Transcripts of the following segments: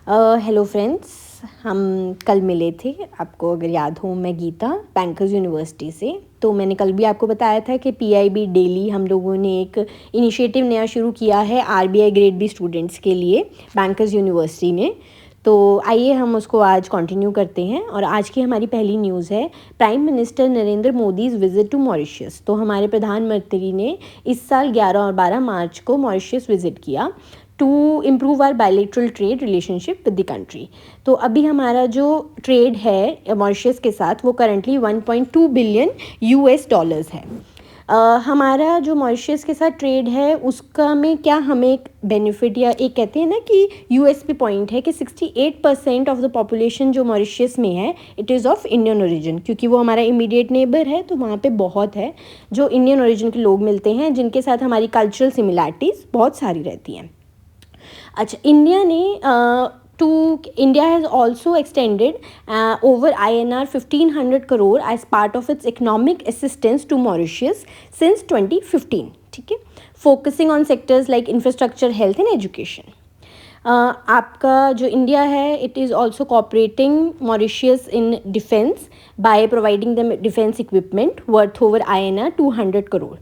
Hello friends, हम कल मिले थे। आपको अगर याद हो, मैं गीता बैंकर्स यूनिवर्सिटी से। तो मैंने कल भी आपको बताया था कि पीआईबी डेली हम लोगों ने एक इनिशिएटिव नया शुरू किया है आरबीआई ग्रेड बी स्टूडेंट्स के लिए बैंकर्स यूनिवर्सिटी ने। तो आइए हम उसको आज कंटिन्यू करते हैं। और आज की हमारी पहली न्यूज़ है prime minister Narendra Modi's visit to Mauritius. तो हमारे प्रधानमंत्री ने इस साल 11 और 12 मार्च को मॉरिशस विज़िट किया to improve our bilateral trade relationship with the country. तो अभी हमारा जो ट्रेड है मॉरिशस के साथ वो करंटली 1.2 बिलियन यूएस डॉलर्स है। हमारा जो मॉरिशस के साथ ट्रेड है उसका में क्या हमें एक बेनिफिट या एक कहते हैं ना कि यूएसपी पॉइंट है कि 68% ऑफ द पॉपुलेशन जो मॉरिशस में है it is of Indian origin, क्योंकि वो हमारा इमीडिएट नेबर है। तो वहाँ पे बहुत है जो इंडियन ओरिजिन के लोग मिलते हैं जिनके साथ हमारी कल्चरल सिमिलैरिटीज़ बहुत सारी रहती हैं। अच्छा, India has also extended over INR 1500 crore as part of its economic assistance to Mauritius since 2015. ठीक है, focusing on sectors like infrastructure, health and education. आपका जो इंडिया है it is also cooperating Mauritius in defence by providing the defence equipment worth over INR 200 crore.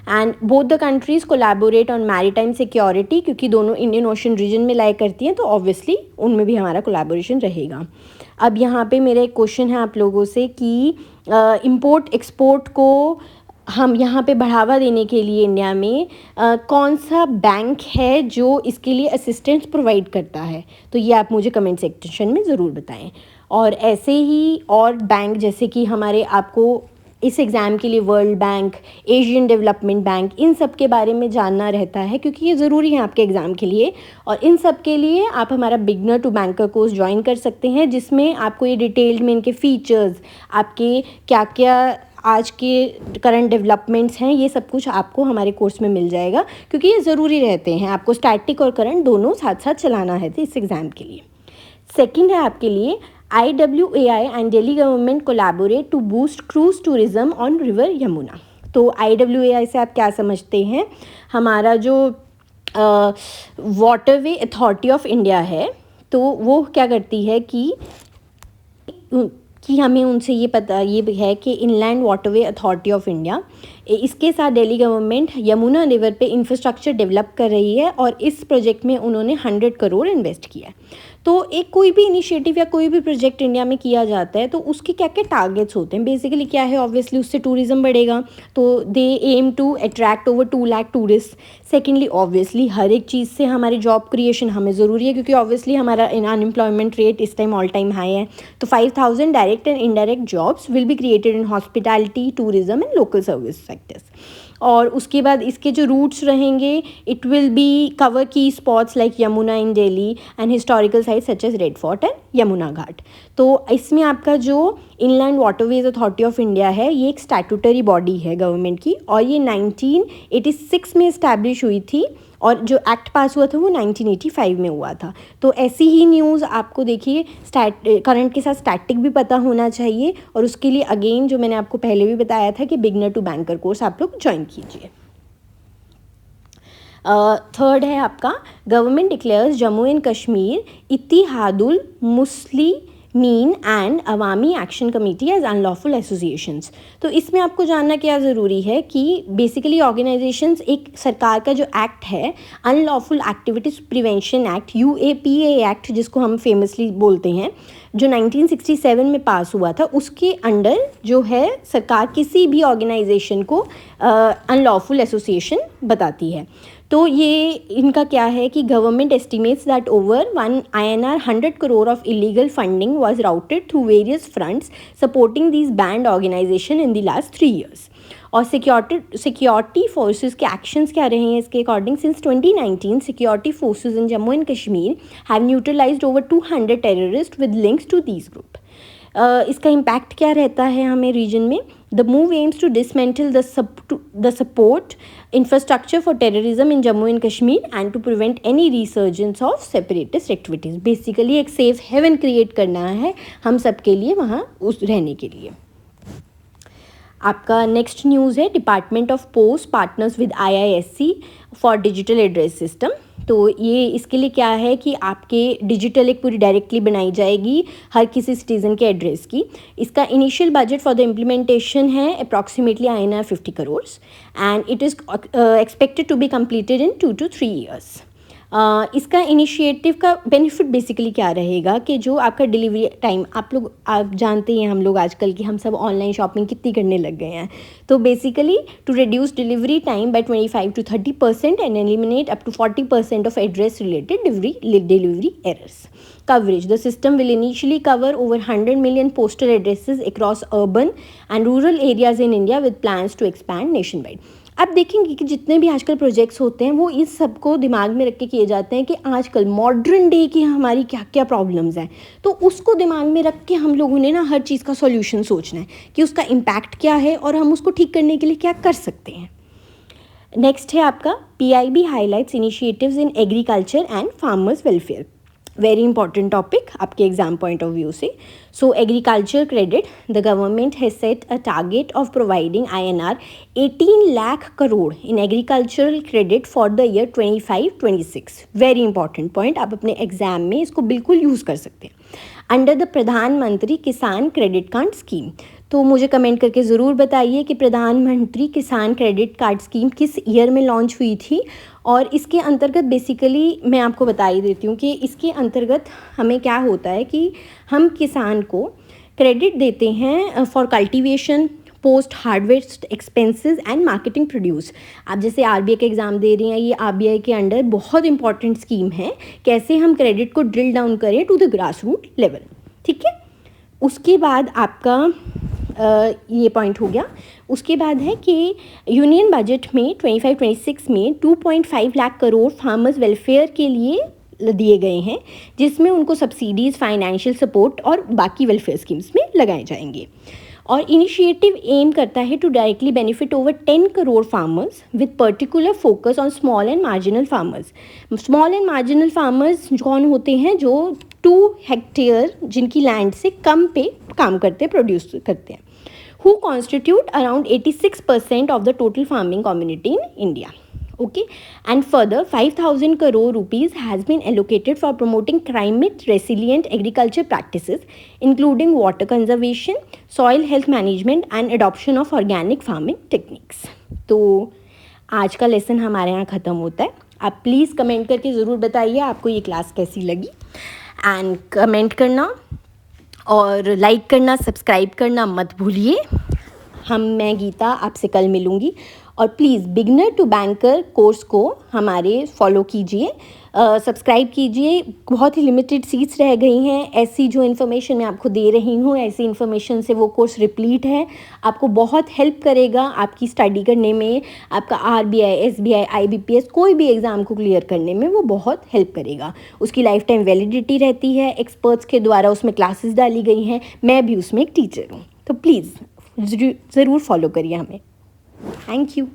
And both the countries collaborate on maritime security, क्योंकि दोनों Indian ocean reason में लाई करती हैं तो obviously उनमें भी हमारा कोलैबोरेशन रहेगा। अब यहाँ पे मेरा एक क्वेश्चन है आप लोगों से कि इंपोर्ट एक्सपोर्ट को हम यहाँ पे बढ़ावा देने के लिए इंडिया में कौन सा बैंक है जो इसके लिए असिस्टेंस प्रोवाइड करता है? तो ये आप मुझे कमेंट सेक्शन में ज़रूर बताएं। और ऐसे ही और बैंक जैसे कि हमारे आपको इस एग्ज़ाम के लिए world bank, Asian development bank, इन सब के बारे में जानना रहता है क्योंकि ये ज़रूरी है आपके एग्ज़ाम के लिए। और इन सब के लिए आप हमारा beginner to banker course join कर सकते हैं, जिसमें आपको ये डिटेल्ड में इनके फीचर्स, आपके क्या क्या आज के करंट डेवलपमेंट्स हैं, ये सब कुछ आपको हमारे कोर्स में मिल जाएगा क्योंकि ये ज़रूरी रहते हैं। आपको स्टैटिक और करंट दोनों साथ साथ चलाना है इस एग्ज़ाम के लिए। सेकेंड है आपके लिए IWAI and Delhi government collaborate to boost cruise tourism on river Yamuna. तो IWAI से आप क्या समझते हैं? हमारा जो वाटरवे अथॉरिटी ऑफ इंडिया है तो वो क्या करती है कि हमें उनसे ये है कि inland waterway authority of India, इसके साथ दिल्ली गवर्नमेंट यमुना रिवर पे इंफ्रास्ट्रक्चर डेवलप कर रही है और इस प्रोजेक्ट में उन्होंने 100 करोड़ इन्वेस्ट किया है। तो एक कोई भी इनिशिएटिव या कोई भी प्रोजेक्ट इंडिया में किया जाता है तो उसके क्या क्या टारगेट्स होते हैं? बेसिकली क्या है, ऑब्वियसली उससे टूरिज्म बढ़ेगा तो they aim to attract over 2 lakh tourist. Secondly obviously हर एक चीज़ से हमारी जॉब क्रिएशन हमें ज़रूरी है क्योंकि ऑब्वियसली हमारा अनएम्प्लॉयमेंट रेट इस टाइम ऑल टाइम हाई है। तो 5000 direct and indirect jobs will be created in hospitality, tourism and local service sectors. और उसके बाद इसके जो रूट्स रहेंगे it will be cover key spots like Yamuna in Delhi and historical sites such as Red Fort and Yamuna ghat. तो इसमें आपका जो inland waterways authority of India है ये एक स्टैट्यूटरी बॉडी है गवर्नमेंट की और ये 1986 में इस्टेब्लिश हुई थी और जो एक्ट पास हुआ था वो 1985 में हुआ था। तो ऐसी ही न्यूज़ आपको देखिए करंट के साथ स्टैटिक भी पता होना चाहिए और उसके लिए अगेन जो मैंने आपको पहले भी बताया था कि बिगनर टू बैंकर कोर्स आप लोग ज्वाइन कीजिए। थर्ड है आपका government declares Jammu and Kashmir Ittihadul Muslimeen and Awami action committee as unlawful associations. तो इसमें आपको जानना क्या ज़रूरी है कि बेसिकली ऑर्गेनाइजेशंस एक सरकार का जो एक्ट है unlawful activities prevention act UAPA act जिसको हम फेमसली बोलते हैं जो 1967 में पास हुआ था, उसके अंडर जो है सरकार किसी भी ऑर्गेनाइजेशन को अनलॉफुल एसोसिएशन बताती है। तो ये इनका क्या है कि government estimates that over INR 100 crore of illegal funding was routed through various fronts supporting these banned organisation in the last 3 years। और सिक्योरिटी फोर्सेस के एक्शंस क्या रहे हैं इसके according? Since 2019 security forces in Jammu and Kashmir have neutralised over 200 terrorist with links to these group. इसका impact क्या रहता है हमें रीजन में? The move aims to dismantle the support infrastructure for terrorism in Jammu and Kashmir and to prevent any resurgence of separatist activities. Basically एक safe haven create करना है हम सब के लिए वहाँ उस रहने के लिए। आपका नेक्स्ट न्यूज़ है department of post partners with IISc for digital address system. तो ये इसके लिए क्या है कि आपके डिजिटल एक पूरी डायरेक्टली बनाई जाएगी हर किसी सिटीज़न के एड्रेस की। इसका initial budget for the implementation है approximately INR 50 crore and it is expected to be completed in 2 to 3 years। इसका इनिशिएटिव का बेनिफिट बेसिकली क्या रहेगा कि जो आपका डिलीवरी टाइम आप जानते हैं हम लोग आजकल की हम सब ऑनलाइन शॉपिंग कितनी करने लग गए हैं। तो basically to reduce delivery time by 25 to 30% and eliminate up to 40% of address related delivery errors. Coverage. The system will initially cover over 100 million postal addresses across urban and rural areas in India with plans to expand nationwide. आप देखेंगे कि जितने भी आजकल projects होते हैं वो इस सब को दिमाग में रख के किए जाते हैं कि आजकल मॉडर्न डे की हमारी क्या क्या प्रॉब्लम्स हैं, तो उसको दिमाग में रख के हम लोगों ने ना हर चीज़ का सॉल्यूशन सोचना है कि उसका इम्पैक्ट क्या है और हम उसको ठीक करने के लिए क्या कर सकते हैं। नेक्स्ट है आपका PIB highlights initiatives in agriculture and farmers welfare. Very important topic आपके एग्जाम पॉइंट ऑफ व्यू से। सो agriculture credit, the government has set a target of providing INR 18 lakh crore in agricultural credit for the year 25-26। Very important point, आप अपने exam में इसको बिल्कुल use कर सकते हैं। अंडर द प्रधानमंत्री किसान क्रेडिट कार्ड स्कीम। तो मुझे कमेंट करके ज़रूर बताइए कि प्रधानमंत्री किसान क्रेडिट कार्ड स्कीम किस ईयर में लॉन्च हुई थी। और इसके अंतर्गत बेसिकली मैं आपको बता ही देती हूँ कि इसके अंतर्गत हमें क्या होता है कि हम किसान को क्रेडिट देते हैं for cultivation, post harvest expenses and marketing produce. आप जैसे RBI के एग्ज़ाम दे रही हैं, ये RBI के अंडर बहुत इंपॉर्टेंट स्कीम है, कैसे हम क्रेडिट को ड्रिल डाउन करें to the grass root level. ठीक है, उसके बाद आपका ये पॉइंट हो गया। उसके बाद है कि यूनियन बजट में 25-26 में 2.5 लाख करोड़ फार्मर्स वेलफेयर के लिए दिए गए हैं, जिसमें उनको सब्सिडीज़, फाइनेंशियल सपोर्ट और बाकी वेलफेयर स्कीम्स में लगाए जाएंगे। और इनिशिएटिव एम करता है to directly benefit over 10 crore farmers with particular focus on small and marginal farmers. Small and marginal farmers कौन होते हैं? जो 2 हेक्टेयर जिनकी लैंड से कम पे काम करते, प्रोड्यूस करते हैं, who constitute around 86% of the total farming community in India. Okay, and further 5,000 crore rupees has been allocated for promoting climate resilient agriculture practices including water conservation, soil health management and adoption of organic farming techniques. तो आज का lesson हमारे यहाँ ख़त्म होता है। आप please comment करके ज़रूर बताइए आपको ये क्लास कैसी लगी, एंड कमेंट करना और लाइक करना, सब्सक्राइब करना मत भूलिए। मैं गीता आपसे कल मिलूँगी। और please beginner to banker course को हमारे फॉलो कीजिए, सब्सक्राइब कीजिए। बहुत ही लिमिटेड सीट्स रह गई हैं। ऐसी जो इन्फॉर्मेशन मैं आपको दे रही हूँ, ऐसी इन्फॉर्मेशन से वो कोर्स रिप्लीट है, आपको बहुत हेल्प करेगा आपकी स्टडी करने में, आपका RBI, SBI, IBPS कोई भी एग्ज़ाम को क्लियर करने में वो बहुत हेल्प करेगा। उसकी लाइफ टाइम वैलिडिटी रहती है, एक्सपर्ट्स के द्वारा उसमें क्लासेस डाली गई हैं, मैं भी उसमें एक टीचर हूँ। तो प्लीज़ ज़रूर फॉलो करिए हमें। Thank you.